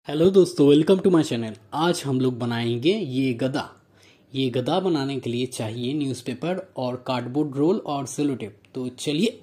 Hello दोस्तों, welcome to my channel. आज हम लोग बनाएंगे ये गदा। ये गदा बनाने के लिए चाहिए न्यूज़पेपर और कार्डबोर्ड रोल और सेलो टेप। तो चलिए।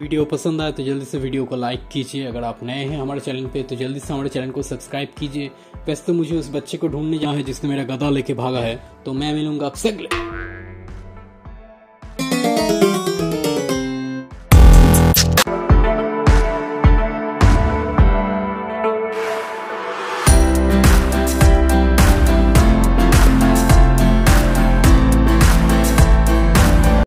वीडियो पसंद आए तो जल्दी से वीडियो को लाइक कीजिए। अगर आप नए हैं हमारे चैनल पे तो जल्दी से हमारे चैनल को सब्सक्राइब कीजिए। वैसे तो मुझे उस बच्चे को ढूंढने जाना है जिसने मेरा गदा लेके भागा है, तो मैं मिलूंगा आपसे अगले।